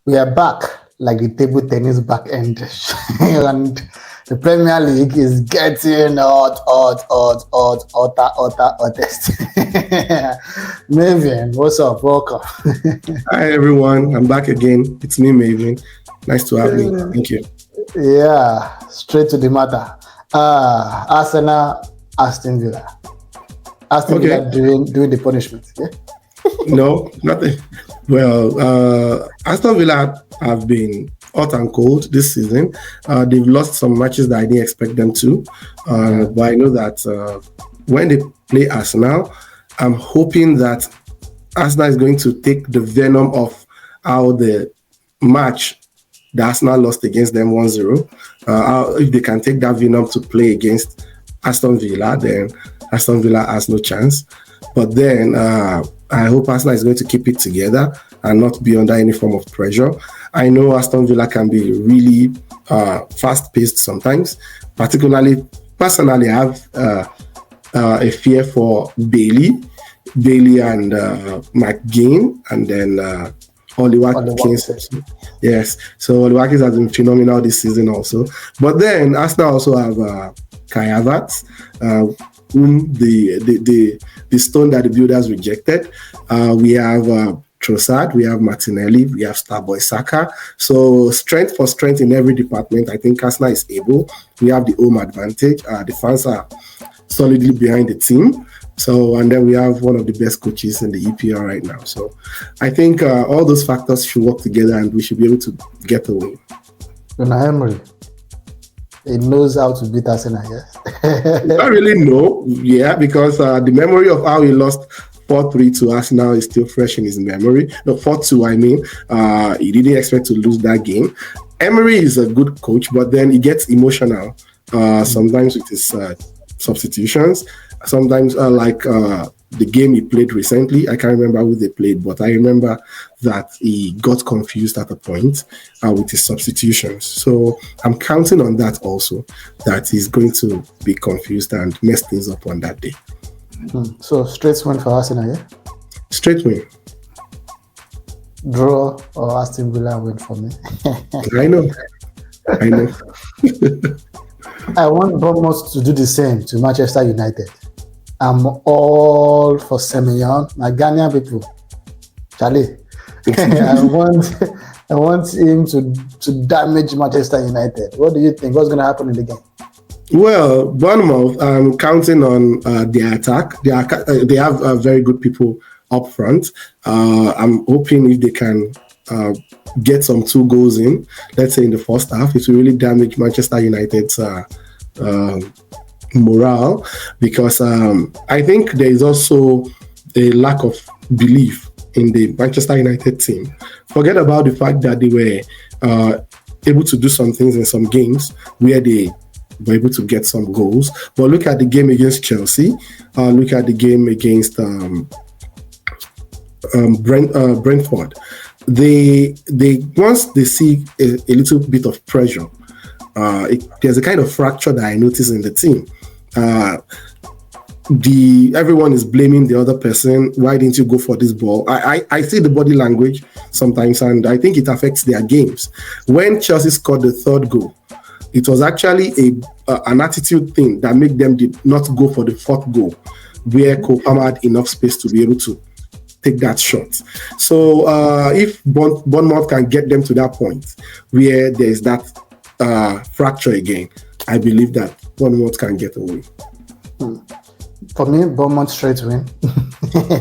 We are back like the table tennis back end. And the Premier League is getting hottest. Maven, what's up? Welcome. Hi everyone, I'm back again. It's me, Maven. Nice to have me. Thank you. Yeah, straight to the matter. Arsenal, Aston Villa. Aston Villa doing the punishment. Yeah? No, nothing. Well, Aston Villa have been hot and cold this season. They've lost some matches that I didn't expect them to. But I know that when they play Arsenal, I'm hoping that Arsenal is going to take the venom of how the match the Arsenal lost against them 1-0. If they can take that venom to play against Aston Villa, then Aston Villa has no chance. But then I hope Arsenal is going to keep it together and not be under any form of pressure. I know Aston Villa can be really fast-paced sometimes. Particularly, personally, I have a fear for Bailey and McGinn, and then Oluwaseun. Yes, so Oluwaseun has been phenomenal this season also. But then Arsenal also have Kai Havertz, whom the stone that the builders rejected. We have Trossard, we have Martinelli, we have Starboy Saka. So strength for strength in every department. I think Arsenal is able. We have the home advantage. The fans are solidly behind the team. So, and then we have one of the best coaches in the EPL right now. So I think all those factors should work together and we should be able to get a win. Emery, he knows how to beat Arsenal, yes? I really know, yeah, because the memory of how he lost 4-3 to Arsenal is still fresh in his memory. No, 4-2, I mean. He didn't expect to lose that game. Emery is a good coach, but then he gets emotional sometimes with his substitutions. Sometimes like the game he played recently, I can't remember who they played, but I remember that he got confused at a point with his substitutions. So I'm counting on that also, that he's going to be confused and mess things up on that day. So straight win for Arsenal, yeah? Straight win. Draw or Aston Villa win for me. I know. I want Bournemouth to do the same to Manchester United. I'm all for Semenyo, my Ghanaian people. Charlie, I want him to damage Manchester United. What do you think? What's going to happen in the game? Well, Bournemouth, I'm counting on their attack. They have very good people up front. I'm hoping if they can get some 2 goals in, let's say in the first half, it will really damage Manchester United's morale, because I think there is also a lack of belief in the Manchester United team. Forget about the fact that they were able to do some things in some games where they were able to get some goals. But look at the game against Chelsea. Look at the game against Brentford. They once they see a little bit of pressure, there's a kind of fracture that I notice in the team. Everyone is blaming the other person. Why didn't you go for this ball? I see the body language sometimes, and I think it affects their games. When Chelsea scored the 3rd goal, it was actually an attitude thing that made them did not go for the 4th goal, where Cole Palmer had enough space to be able to take that shot. So if Bournemouth can get them to that point where there is that fracture again, I believe that Bournemouth can get a win. For me, Bournemouth straight win.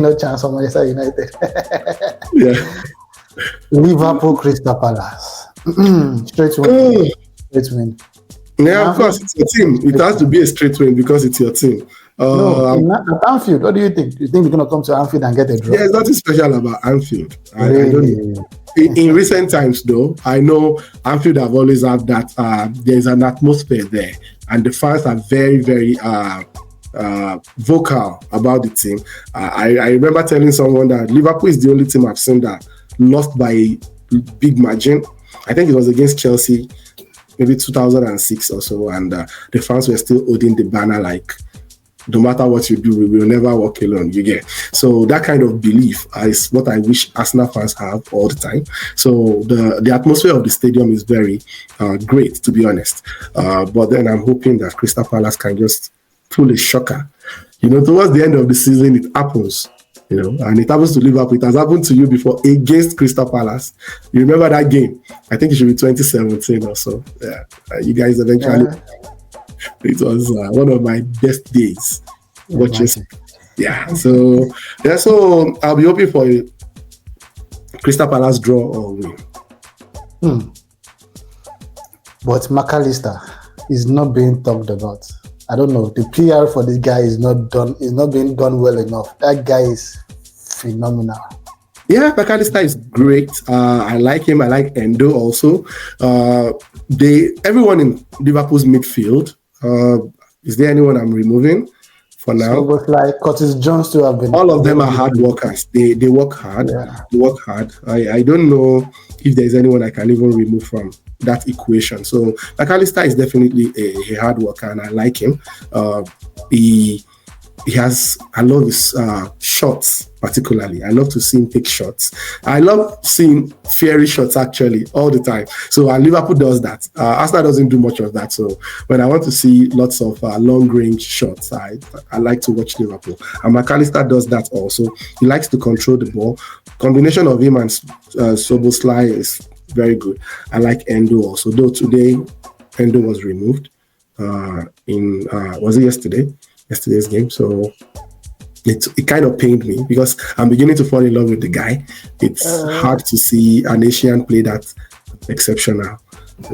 No chance for Manchester United. Yeah. Liverpool, Crystal Palace. Straight win. Straight win. Yeah, of course, it's your team. It has to be a straight win because it's your team. At Anfield, what do you think? Do you think we're going to come to Anfield and get a draw? There's nothing special about Anfield. Really? I don't know. In recent times, though, I know Anfield have always had that. There's an atmosphere there, and the fans are very, very vocal about the team. I remember telling someone that Liverpool is the only team I've seen that lost by a big margin. I think it was against Chelsea, maybe 2006 or so, and the fans were still holding the banner like no matter what you do, we will never walk alone. You get so that kind of belief is what I wish Arsenal fans have all the time. So the atmosphere of the stadium is very great, to be honest. But then I'm hoping that Crystal Palace can just pull a shocker. Towards the end of the season, it happens. And it happens to Liverpool. It has happened to you before against Crystal Palace. You remember that game? I think it should be 2017 or so. Yeah, you guys eventually. It was one of my best days watching. Yeah, so I'll be hoping for a Crystal Palace draw or win. But McAllister is not being talked about. I don't know. The PR for this guy is not being done well enough. That guy is phenomenal. Yeah, McAllister is great. I like him. I like Endo also. Everyone in Liverpool's midfield. Is there anyone I'm removing for now? So it was like Curtis Jones to have been. All of them are hard workers. They work hard. Yeah. They work hard. I don't know if there's anyone I can even remove from that equation. So McAllister is definitely a hard worker, and I like him. I love his shots, particularly. I love to see him take shots. I love seeing fiery shots, actually, all the time. So Liverpool does that. Arsenal doesn't do much of that. So when I want to see lots of long-range shots, I like to watch Liverpool. And McAllister does that also. He likes to control the ball. Combination of him and Szoboszlai is very good. I like Endo also, though today Endo was removed was it yesterday's game, so it kind of pained me because I'm beginning to fall in love with the guy. It's hard to see an Asian play that exceptional.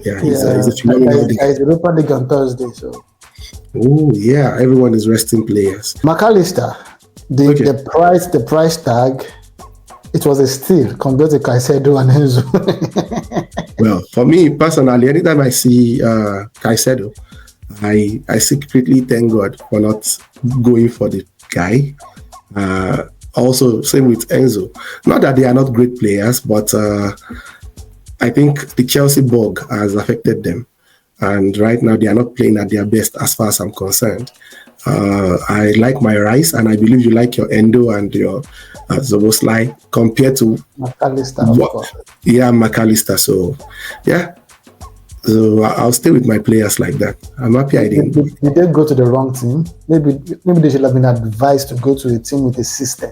Yeah, he's a phenomenal. He's Europa League on Thursday, so. Oh yeah, everyone is resting players. McAllister, the price tag. It was a steal compared to Caicedo and Enzo. Well, for me personally, anytime I see Caicedo, I secretly thank God for not going for the guy. Also, same with Enzo. Not that they are not great players, but I think the Chelsea bug has affected them. And right now, they are not playing at their best as far as I'm concerned. I like my Rice, and I believe you like your Endo and your Szoboszlai compared to McAllister. Yeah, McAllister. So, yeah. So I'll stay with my players like that. I'm happy I didn't. Did they go to the wrong team? Maybe they should have been advised to go to a team with a system.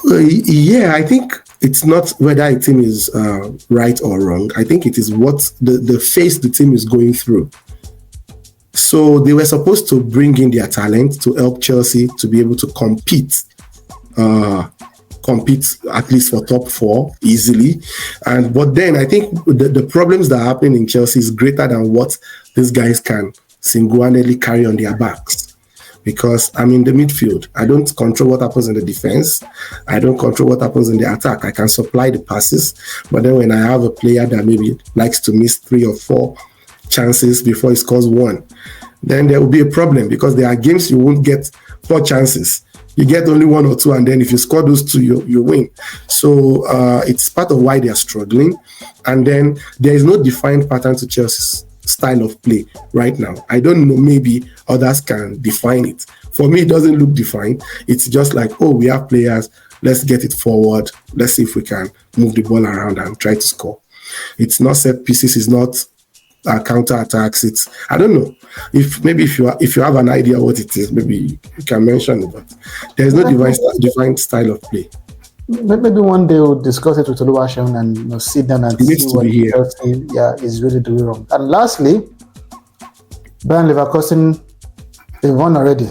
Yeah, I think it's not whether a team is right or wrong. I think it is what the phase the team is going through. So they were supposed to bring in their talent to help Chelsea to be able to compete at least for top four easily. But then I think the problems that are happening in Chelsea is greater than what these guys can single-handedly carry on their backs. Because I'm in the midfield. I don't control what happens in the defense. I don't control what happens in the attack. I can supply the passes. But then when I have a player that maybe likes to miss 3 or 4 chances before he scores 1, then there will be a problem, because there are games you won't get 4 chances. You get only 1 or 2, and then if you score those 2, you win. So it's part of why they are struggling. And then there is no defined pattern to Chelsea's style of play right now. I don't know, maybe others can define it. For me, it doesn't look defined. It's just like, oh, we have players, let's get it forward. Let's see if we can move the ball around and try to score. It's not set pieces, it's not counter attacks. It's, I don't know. If you have an idea what it is, maybe you can mention it, but there's no defined style of play. Maybe one day we'll discuss it with Oluwaseun and sit down and see what is really doing wrong. And lastly, Bayern Leverkusen, they won already.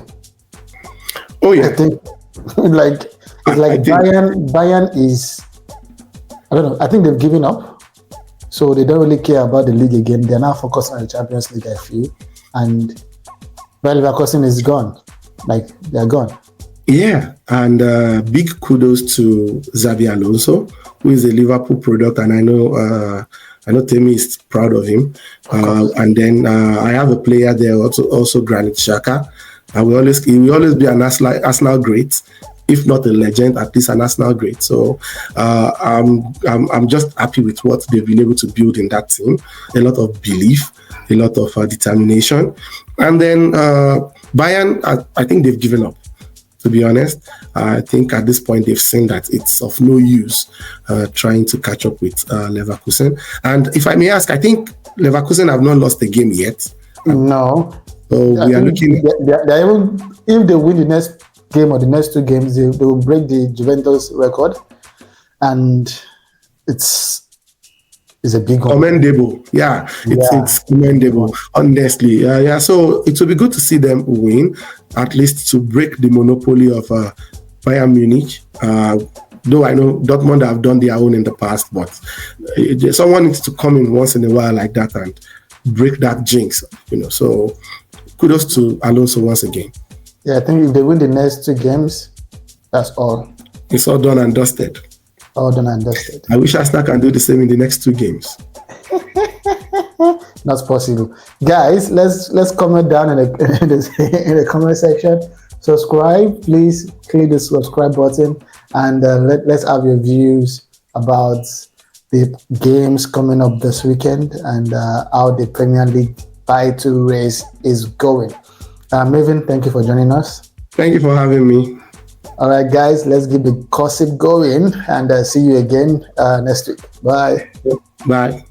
Oh yeah, I think Bayern is, I don't know. I think they've given up, so they don't really care about the league again. They're now focused on the Champions League, I feel, and Bayern Leverkusen is gone. Like, they're gone. Yeah, and big kudos to Xabi Alonso, who is a Liverpool product, and I know Temi is proud of him. And then I have a player there also Granit Xhaka. He will always be an Arsenal great, if not a legend, at least an Arsenal great. So I'm just happy with what they've been able to build in that team. A lot of belief, a lot of determination, and then Bayern, I think they've given up. To be honest, I think at this point they've seen that it's of no use trying to catch up with Leverkusen. And if I may ask, I think Leverkusen have not lost a game yet. No. So we are looking. They're even, if they win the next game or the next 2 games, they will break the Juventus record, and it's a big one. Commendable. Yeah, it's commendable, honestly. Yeah. So it will be good to see them win, at least to break the monopoly of Bayern Munich. Though I know Dortmund have done their own in the past, but someone needs to come in once in a while like that and break that jinx. So kudos to Alonso once again. Yeah, I think if they win the next 2 games, that's all. It's all done and dusted. All done and dusted. I wish Arsenal can do the same in the next 2 games. Not possible. Guys, let's comment down in the comment section. Subscribe, please click the subscribe button, and let's have your views about the games coming up this weekend and how the Premier League title race is going. Maven, thank you for joining us. Thank you for having me. All right, guys, let's keep the gossip going, and see you again next week. Bye. Bye.